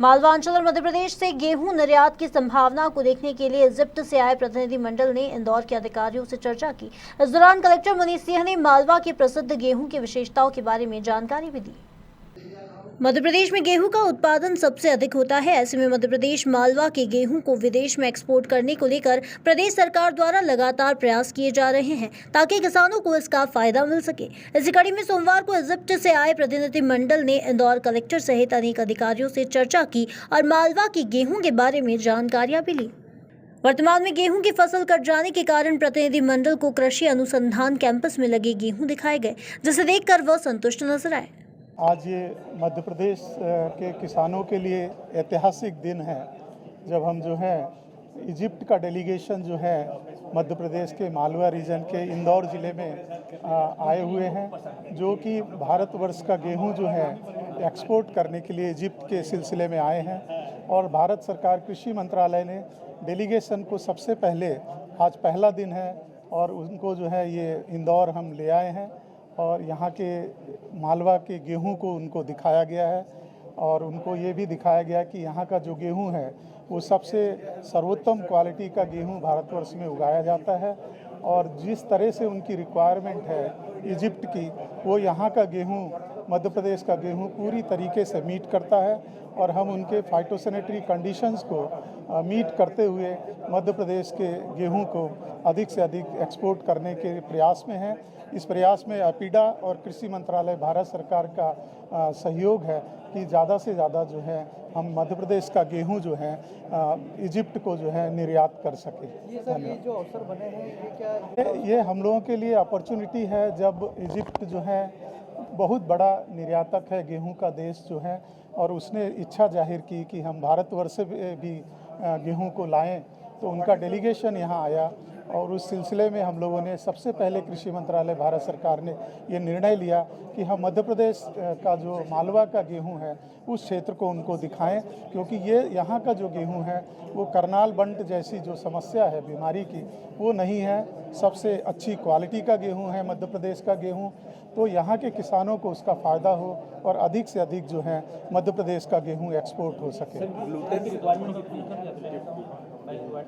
मालवांचल और मध्य प्रदेश से गेहूं निर्यात की संभावना को देखने के लिए इजिप्ट से आए प्रतिनिधिमंडल ने इंदौर के अधिकारियों से चर्चा की। इस दौरान कलेक्टर मनीष सिंह ने मालवा के प्रसिद्ध गेहूं की विशेषताओं के बारे में जानकारी भी दी। मध्य प्रदेश में गेहूं का उत्पादन सबसे अधिक होता है। ऐसे में मध्य प्रदेश मालवा के गेहूं को विदेश में एक्सपोर्ट करने को लेकर प्रदेश सरकार द्वारा लगातार प्रयास किए जा रहे हैं ताकि किसानों को इसका फायदा मिल सके। इसी कड़ी में सोमवार को इजिप्ट से आए प्रतिनिधिमंडल ने इंदौर कलेक्टर सहित अनेक अधिकारियों से चर्चा की और मालवा के गेहूं के बारे में जानकारियां भी ली। वर्तमान में गेहूं की फसल कट जाने के कारण प्रतिनिधिमंडल को कृषि अनुसंधान कैंपस में लगे गेहूं दिखाए गए, जिसे देखकर वह संतुष्ट नजर आए। आज ये मध्य प्रदेश के किसानों के लिए ऐतिहासिक दिन है जब हम जो है इजिप्ट का डेलीगेशन जो है मध्य प्रदेश के मालवा रीजन के इंदौर ज़िले में आए हुए हैं, जो कि भारतवर्ष का गेहूं जो है एक्सपोर्ट करने के लिए इजिप्ट के सिलसिले में आए हैं। और भारत सरकार कृषि मंत्रालय ने डेलीगेशन को सबसे पहले, आज पहला दिन है और उनको जो है ये इंदौर हम ले आए हैं और यहाँ के मालवा के गेहूं को उनको दिखाया गया है और उनको ये भी दिखाया गया कि यहाँ का जो गेहूं है वो सबसे सर्वोत्तम क्वालिटी का गेहूं भारतवर्ष में उगाया जाता है और जिस तरह से उनकी रिक्वायरमेंट है इजिप्ट की, वो यहाँ का गेहूं, मध्य प्रदेश का गेहूं पूरी तरीके से मीट करता है और हम उनके फाइटोसैनिटरी कंडीशंस को मीट करते हुए मध्य प्रदेश के गेहूं को अधिक से अधिक एक्सपोर्ट करने के प्रयास में हैं। इस प्रयास में एपीडा और कृषि मंत्रालय भारत सरकार का सहयोग है कि ज़्यादा से ज़्यादा जो है हम मध्य प्रदेश का गेहूं जो है इजिप्ट को जो है निर्यात कर सके। ये सर ये जो अवसर बने हैं ये क्या ये हम लोगों के लिए अपॉर्चुनिटी है, जब इजिप्ट जो है बहुत बड़ा निर्यातक है, गेहूं का देश जो है, और उसने इच्छा जाहिर की कि हम भारतवर्ष से भी गेहूं को लाएं, तो उनका डेलीगेशन यहाँ आया और उस सिलसिले में हम लोगों ने सबसे पहले कृषि मंत्रालय भारत सरकार ने ये निर्णय लिया कि हम मध्य प्रदेश का जो मालवा का गेहूं है उस क्षेत्र को उनको दिखाएं, क्योंकि ये यहाँ का जो गेहूं है वो करनाल बंट जैसी जो समस्या है बीमारी की वो नहीं है। सबसे अच्छी क्वालिटी का गेहूं है मध्य प्रदेश का गेहूं, तो यहाँ के किसानों को उसका फ़ायदा हो और अधिक से अधिक जो है मध्य प्रदेश का गेहूं एक्सपोर्ट हो सके।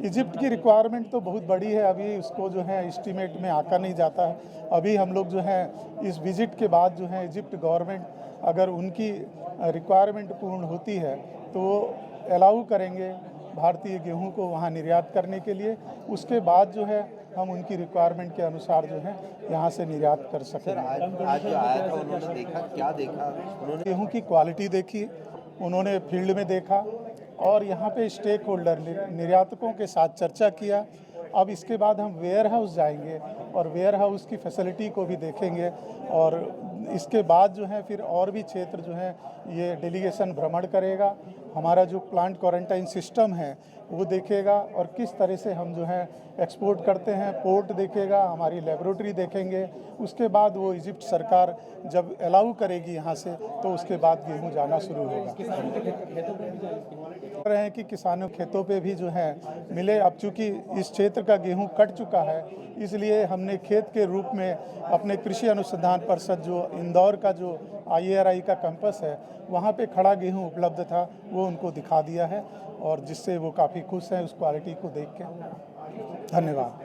इजिप्ट की रिक्वायरमेंट तो बहुत बड़ी है, अभी उसको जो है एस्टीमेट में आका नहीं जाता है। अभी हम लोग जो है इस विज़िट के बाद जो है इजिप्ट गवर्नमेंट अगर उनकी रिक्वायरमेंट पूर्ण होती है तो वो अलाउ करेंगे भारतीय गेहूं को वहाँ निर्यात करने के लिए। उसके बाद जो है हम उनकी रिक्वायरमेंट के अनुसार जो है यहाँ से निर्यात कर सकें। आज जो आया था उन्होंने देखा, क्या देखा उन्होंने? गेहूं की क्वालिटी देखी, उन्होंने फील्ड में देखा और यहाँ पे स्टेक होल्डर निर्यातकों के साथ चर्चा किया। अब इसके बाद हम वेयर हाउस जाएंगे और वेयर हाउस की फैसिलिटी को भी देखेंगे और इसके बाद जो है फिर और भी क्षेत्र जो है ये डेलीगेशन भ्रमण करेगा। हमारा जो प्लांट क्वारंटाइन सिस्टम है वो देखेगा और किस तरह से हम जो है एक्सपोर्ट करते हैं, पोर्ट देखेगा, हमारी लेबोरेटरी देखेंगे। उसके बाद वो इजिप्ट सरकार जब अलाउ करेगी यहाँ से तो उसके बाद गेहूँ जाना शुरू होगा। रहे हैं कि किसानों खेतों पे भी जो है मिले। अब चूँकि इस क्षेत्र का गेहूँ कट चुका है, इसलिए हमने खेत के रूप में अपने कृषि अनुसंधान परिषद जो इंदौर का जो IARI का कैंपस है वहाँ पे खड़ा गेहूँ उपलब्ध था, वो उनको दिखा दिया है और जिससे वो काफ़ी खुश हैं उस क्वालिटी को देख के। धन्यवाद।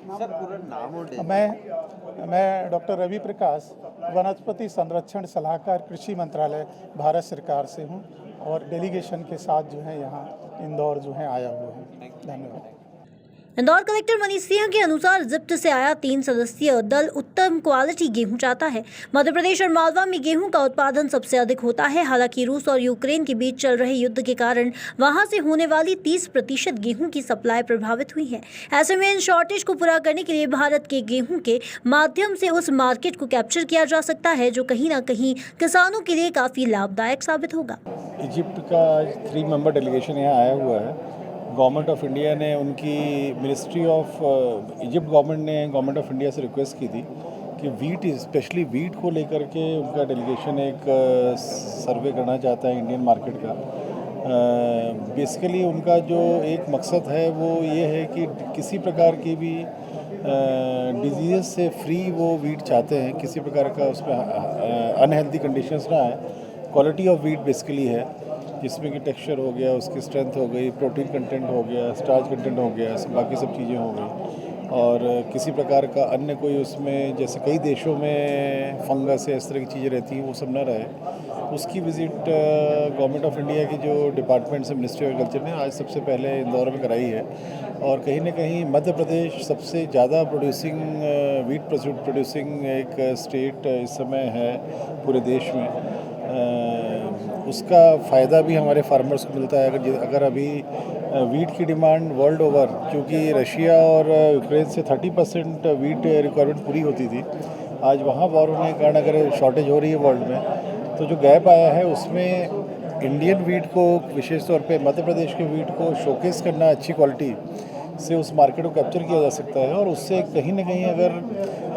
सर पूरा नाम और मैं डॉक्टर रवि प्रकाश, वनस्पति संरक्षण सलाहकार कृषि मंत्रालय भारत सरकार से हूँ और डेलीगेशन के साथ जो है यहाँ इंदौर जो है आया हुआ है। धन्यवाद। इंदौर कलेक्टर मनीष सिंह के अनुसार इजिप्ट से आया 3 सदस्यीय दल उत्तम क्वालिटी गेहूं चाहता है। मध्य प्रदेश और मालवा में गेहूं का उत्पादन सबसे अधिक होता है। हालांकि रूस और यूक्रेन के बीच चल रहे युद्ध के कारण वहां से होने वाली 30% गेहूं की सप्लाई प्रभावित हुई है। ऐसे में इन शॉर्टेज को पूरा करने के लिए भारत के गेहूं के माध्यम से उस मार्केट को कैप्चर किया जा सकता है, जो कहीं ना कहीं किसानों के लिए काफी लाभदायक साबित होगा। इजिप्ट का 3 मेंबर डेलीगेशन यहाँ आया हुआ है। गवर्नमेंट ऑफ इंडिया ने उनकी मिनिस्ट्री ऑफ इजिप्ट गवर्नमेंट ने गवर्नमेंट ऑफ इंडिया से रिक्वेस्ट की थी कि वीट, स्पेशली वीट को लेकर के उनका डेलीगेशन एक सर्वे करना चाहता है इंडियन मार्केट का। बेसिकली उनका जो एक मकसद है वो ये है कि किसी प्रकार की भी डिजीज़ से फ्री वो वीट चाहते हैं, किसी प्रकार का उसमें अनहेल्दी कंडीशंस ना आए। क्वालिटी ऑफ वीट बेसिकली है जिसमें कि टेक्सचर हो गया, उसकी स्ट्रेंथ हो गई, प्रोटीन कंटेंट हो गया, स्टार्च कंटेंट हो गया, बाकी सब चीज़ें हो गई। और किसी प्रकार का अन्य कोई उसमें, जैसे कई देशों में फंगस या इस तरह की चीज़ें रहती हैं, वो सब ना रहे। उसकी विज़िट गवर्नमेंट ऑफ इंडिया की जो डिपार्टमेंट से मिनिस्ट्री ऑफ एग्रीकल्चर ने आज सबसे पहले इंदौर में कराई है। और कहीं ना कहीं मध्य प्रदेश सबसे ज़्यादा प्रोड्यूसिंग वीट प्रोड्यूसिंग एक स्टेट इस समय है पूरे देश में। उसका फ़ायदा भी हमारे फार्मर्स को मिलता है। अगर अभी वीट की डिमांड वर्ल्ड ओवर, क्योंकि रशिया और यूक्रेन से 30% वीट रिक्वायरमेंट पूरी होती थी, आज वहाँ वॉर होने के कारण अगर शॉर्टेज हो रही है वर्ल्ड में, तो जो गैप आया है उसमें इंडियन वीट को, विशेष तौर पे मध्य प्रदेश के वीट को शोकेस करना, अच्छी क्वालिटी से उस मार्केट को कैप्चर किया जा सकता है। और उससे कहीं ना कहीं अगर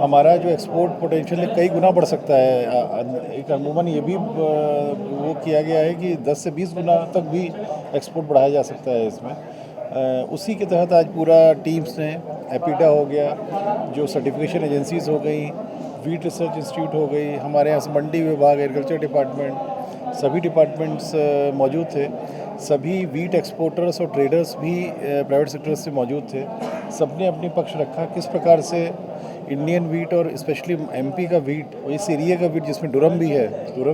हमारा जो एक्सपोर्ट पोटेंशियल है कई गुना बढ़ सकता है। एक अमूमन ये भी वो किया गया है कि 10 से 20 गुना तक भी एक्सपोर्ट बढ़ाया जा सकता है इसमें। उसी के तहत आज पूरा टीम्स ने, एपीडा हो गया, जो सर्टिफिकेशन एजेंसीज हो गई, वीट रिसर्च इंस्टीट्यूट हो गई, हमारे यहाँ से मंडी विभाग, एग्रीकल्चर डिपार्टमेंट, सभी डिपार्टमेंट्स मौजूद थे। सभी वीट एक्सपोर्टर्स और ट्रेडर्स भी प्राइवेट सेक्टर से मौजूद थे। सबने अपनी पक्ष रखा किस प्रकार से इंडियन वीट और स्पेशली एमपी का वीट, इस एरिया का वीट जिसमें डुरम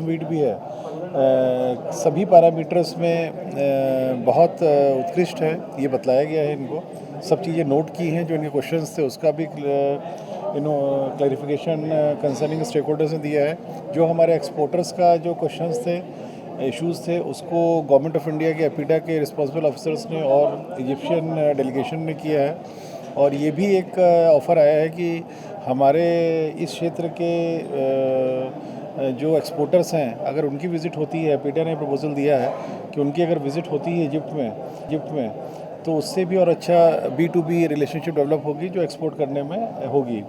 वीट भी है, सभी पैरामीटर्स में बहुत उत्कृष्ट है, ये बतलाया गया है इनको। सब चीज़ें नोट की हैं, जो इनके क्वेश्चंस थे उसका भी क्लैरिफिकेशन कंसर्निंग स्टेक होल्डर्स ने दिया है। जो हमारे एक्सपोर्टर्स का जो क्वेश्चंस थे, इश्यूज़ थे, उसको गवर्नमेंट ऑफ इंडिया के एपीडा के रिस्पॉन्सिबल ऑफिसर्स ने और इजिप्शियन डेलीगेशन ने किया है। और ये भी एक ऑफ़र आया है कि हमारे इस क्षेत्र के जो एक्सपोर्टर्स हैं, अगर उनकी विज़िट होती है, एपीडा ने प्रपोजल दिया है कि उनकी अगर विज़िट होती है इजिप्ट में, तो उससे भी और अच्छा B2B रिलेशनशिप डेवलप होगी, जो एक्सपोर्ट करने में होगी।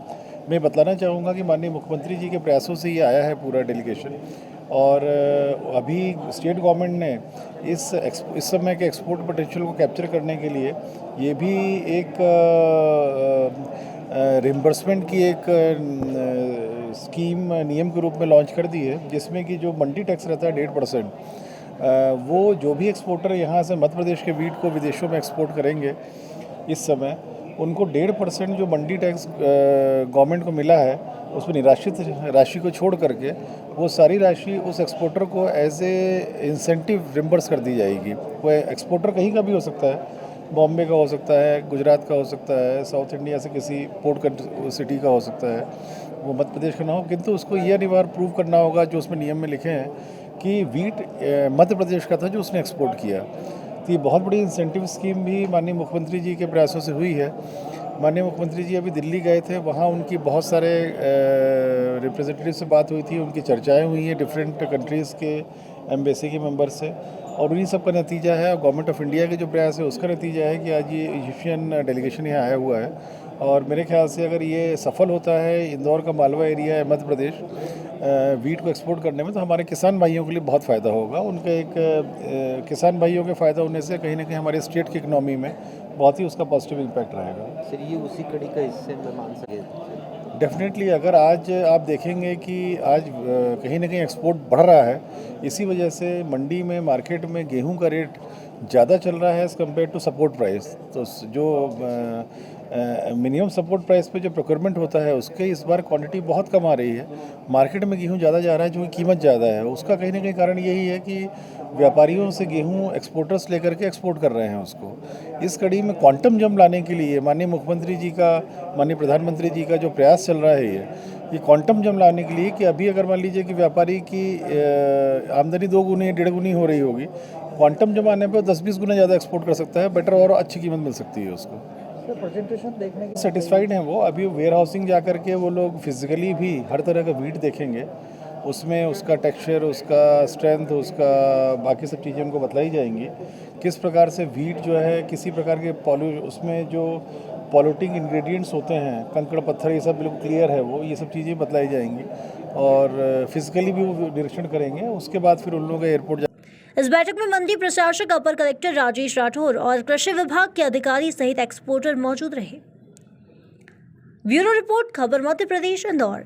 मैं बतलाना चाहूँगा कि माननीय मुख्यमंत्री जी के प्रयासों से ये आया है पूरा डेलीगेशन। और अभी स्टेट गवर्नमेंट ने इस समय के एक्सपोर्ट पोटेंशियल को कैप्चर करने के लिए ये भी एक रिम्बर्समेंट की एक स्कीम नियम के रूप में लॉन्च कर दी है, जिसमें कि जो मंडी टैक्स रहता है 1.5%, वो जो भी एक्सपोर्टर यहाँ से मध्य प्रदेश के वीट को विदेशों में एक्सपोर्ट करेंगे इस समय, उनको 1.5% जो मंडी टैक्स गवर्नमेंट को मिला है, उसमें निराश्रित राशि को छोड़ करके वो सारी राशि उस एक्सपोर्टर को एज ए इंसेंटिव रिम्बर्स कर दी जाएगी। वो एक्सपोर्टर कहीं का भी हो सकता है, बॉम्बे का हो सकता है, गुजरात का हो सकता है, साउथ इंडिया से किसी पोर्ट सिटी का हो सकता है, वो मध्य प्रदेश का ना हो, किंतु उसको ये अनिवार्य प्रूव करना होगा, जो उसमें नियम में लिखे हैं, कि वीट मध्य प्रदेश का था जो उसने एक्सपोर्ट किया। तो ये बहुत बड़ी इंसेंटिव स्कीम भी माननीय मुख्यमंत्री जी के प्रयासों से हुई है। माननीय मुख्यमंत्री जी अभी दिल्ली गए थे, वहाँ उनकी बहुत सारे रिप्रेजेंटेटिव से बात हुई थी, उनकी चर्चाएं हुई हैं डिफरेंट कंट्रीज़ के एम्बेसी के मेंबर से, और उन्हीं सब का नतीजा है, गवर्नमेंट ऑफ इंडिया के जो प्रयास है उसका नतीजा है कि आज ये इजिप्शियन डेलीगेशन यहाँ आया हुआ है। और मेरे ख्याल से अगर ये सफल होता है, इंदौर का मालवा एरिया है मध्य प्रदेश, वीट को एक्सपोर्ट करने में, तो हमारे किसान भाइयों के लिए बहुत फ़ायदा होगा। उनके एक किसान भाइयों के फ़ायदा होने से कहीं ना कहीं हमारे स्टेट की इकनॉमी में बहुत ही उसका पॉजिटिव इम्पैक्ट रहेगा। सर, ये उसी कड़ी का हिस्से में मान सके? डेफिनेटली, अगर आज आप देखेंगे कि आज कहीं ना कहीं एक्सपोर्ट बढ़ रहा है, इसी वजह से मंडी में, मार्केट में गेहूं का रेट ज़्यादा चल रहा है as compare to support price. तो जो मिनिमम सपोर्ट प्राइस पे जो प्रोक्योरमेंट होता है, उसके इस बार क्वांटिटी बहुत कम आ रही है। मार्केट में गेहूं ज़्यादा जा रहा है, जो कीमत ज़्यादा है। उसका कहीं ना कहीं कारण यही है कि व्यापारियों से गेहूं एक्सपोर्टर्स लेकर के एक्सपोर्ट कर रहे हैं उसको। इस कड़ी में क्वांटम जंप लाने के लिए माननीय मुख्यमंत्री जी का, माननीय प्रधानमंत्री जी का जो प्रयास चल रहा है, ये क्वांटम जंप लाने के लिए कि अभी अगर मान लीजिए कि व्यापारी की आमदनी 2 गुनी 1.5 गुनी हो रही होगी, क्वांटम जंप आने पर 10-20 गुना ज़्यादा एक्सपोर्ट कर सकता है, बेटर और अच्छी कीमत मिल सकती है उसको। प्रेजेंटेशन देखने के सेटिस्फाइड हैं वो। अभी वेयर हाउसिंग जा कर के वो लोग फिजिकली भी हर तरह का वीट देखेंगे, उसमें उसका टेक्सचर, उसका स्ट्रेंथ, उसका बाकी सब चीज़ें उनको बतलाई जाएंगी। किस प्रकार से वीट जो है, किसी प्रकार के उसमें जो पॉल्यूटिंग इंग्रेडिएंट्स होते हैं, कंकड़ पत्थर, ये सब बिल्कुल क्लियर है वो, ये सब चीज़ें बतलाई जाएंगी। और फिजिकली भी वो निरीक्षण करेंगे। उसके बाद फिर उन लोगों का एयरपोर्ट। इस बैठक में मंडी प्रशासक अपर कलेक्टर राजेश राठौर और कृषि विभाग के अधिकारी सहित एक्सपोर्टर मौजूद रहे। ब्यूरो रिपोर्ट, खबर मध्य प्रदेश, इंदौर।